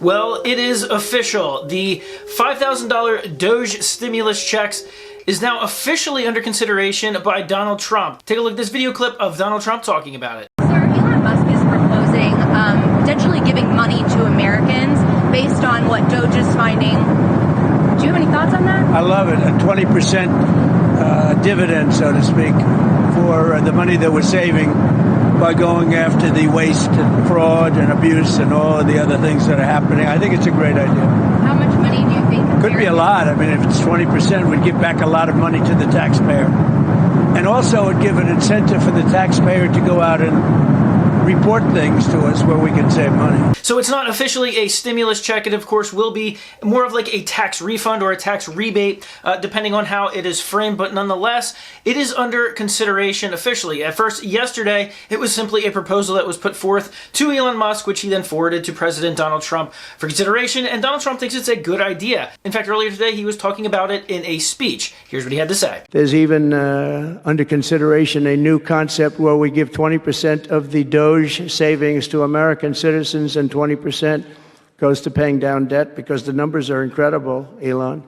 Well, it is official. The $5,000 DOGE stimulus checks is now officially under consideration by Donald Trump. Take a look at this video clip of Donald Trump talking about it. Sir, Elon Musk is proposing potentially giving money to Americans based on what DOGE is finding. Do you have any thoughts on that? I love it. A 20% dividend, so to speak, for the money that we're saving by going after the waste and fraud and abuse and all of the other things that are happening. I think it's a great idea. How much money do you think? Could be a lot. I mean, if it's 20%, we'd give back a lot of money to the taxpayer. And also it'd give an incentive for the taxpayer to go out and report things to us where we can save money. So it's not officially a stimulus check. It, of course, will be more of like a tax refund or a tax rebate, depending on how it is framed. But nonetheless, it is under consideration officially. At first, yesterday, it was simply a proposal that was put forth to Elon Musk, which he then forwarded to President Donald Trump for consideration. And Donald Trump thinks it's a good idea. In fact, earlier today, he was talking about it in a speech. Here's what he had to say. There's even under consideration a new concept where we give 20% of the DOGE savings to American citizens and 20% goes to paying down debt, because the numbers are incredible, Elon.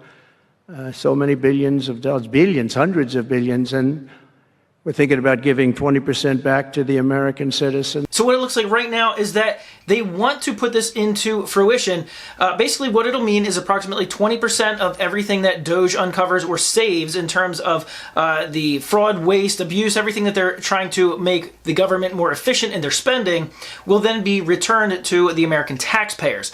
So many billions of dollars, billions, hundreds of billions, and we're thinking about giving 20% back to the American citizen. So what it looks like right now is that they want to put this into fruition. Basically, what it'll mean is approximately 20% of everything that DOGE uncovers or saves in terms of the fraud, waste, abuse, everything that they're trying to make the government more efficient in their spending will then be returned to the American taxpayers.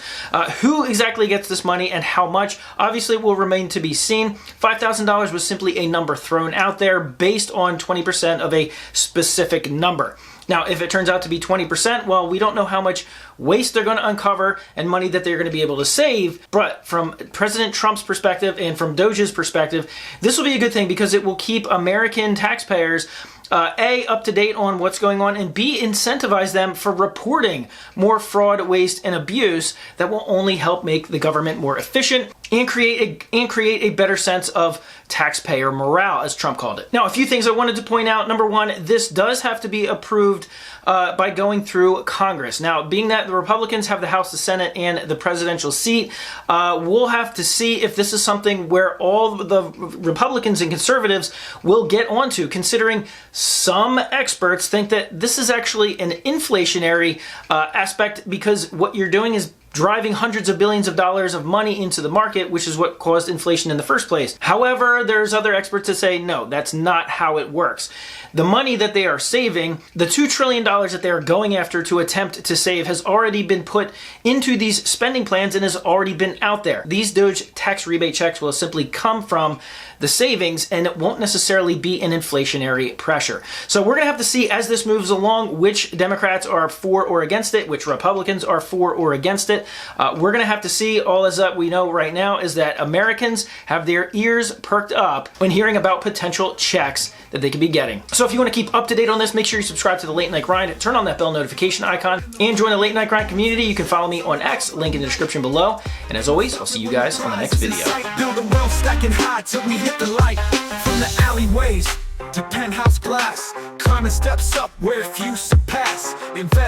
Who exactly gets this money and how much obviously will remain to be seen. $5,000 was simply a number thrown out there based on 20% of a specific number. Now, if it turns out to be 20%, well, we don't know how much waste they're going to uncover and money that they're going to be able to save. But from President Trump's perspective and from DOGE's perspective, this will be a good thing because it will keep American taxpayers A, up to date on what's going on, and B, incentivize them for reporting more fraud, waste, and abuse that will only help make the government more efficient and create a better sense of taxpayer morale, as Trump called it. Now, a few things I wanted to point out. Number one, this does have to be approved by going through Congress. Now, being that the Republicans have the House, the Senate, and the presidential seat, we'll have to see if this is something where all the Republicans and conservatives will get onto, considering some experts think that this is actually an inflationary aspect, because what you're doing is driving hundreds of billions of dollars of money into the market, which is what caused inflation in the first place. However, there's other experts that say, no, that's not how it works. The money that they are saving, the $2 trillion that they are going after to attempt to save, has already been put into these spending plans and has already been out there. These DOGE tax rebate checks will simply come from the savings, and it won't necessarily be an inflationary pressure. So we're going to have to see as this moves along which Democrats are for or against it, which Republicans are for or against it. We're going to have to see. All as we know right now is that Americans have their ears perked up when hearing about potential checks that they could be getting. So if you want to keep up to date on this, make sure you subscribe to the Late Night Grind, turn on that bell notification icon, and join the Late Night Grind community. You can follow me on X, link in the description below. And as always, I'll see you guys on the next video. Build a wealth stacking high till we hit the light. From the alleyways to penthouse glass, climbing steps up where few surpass. Invest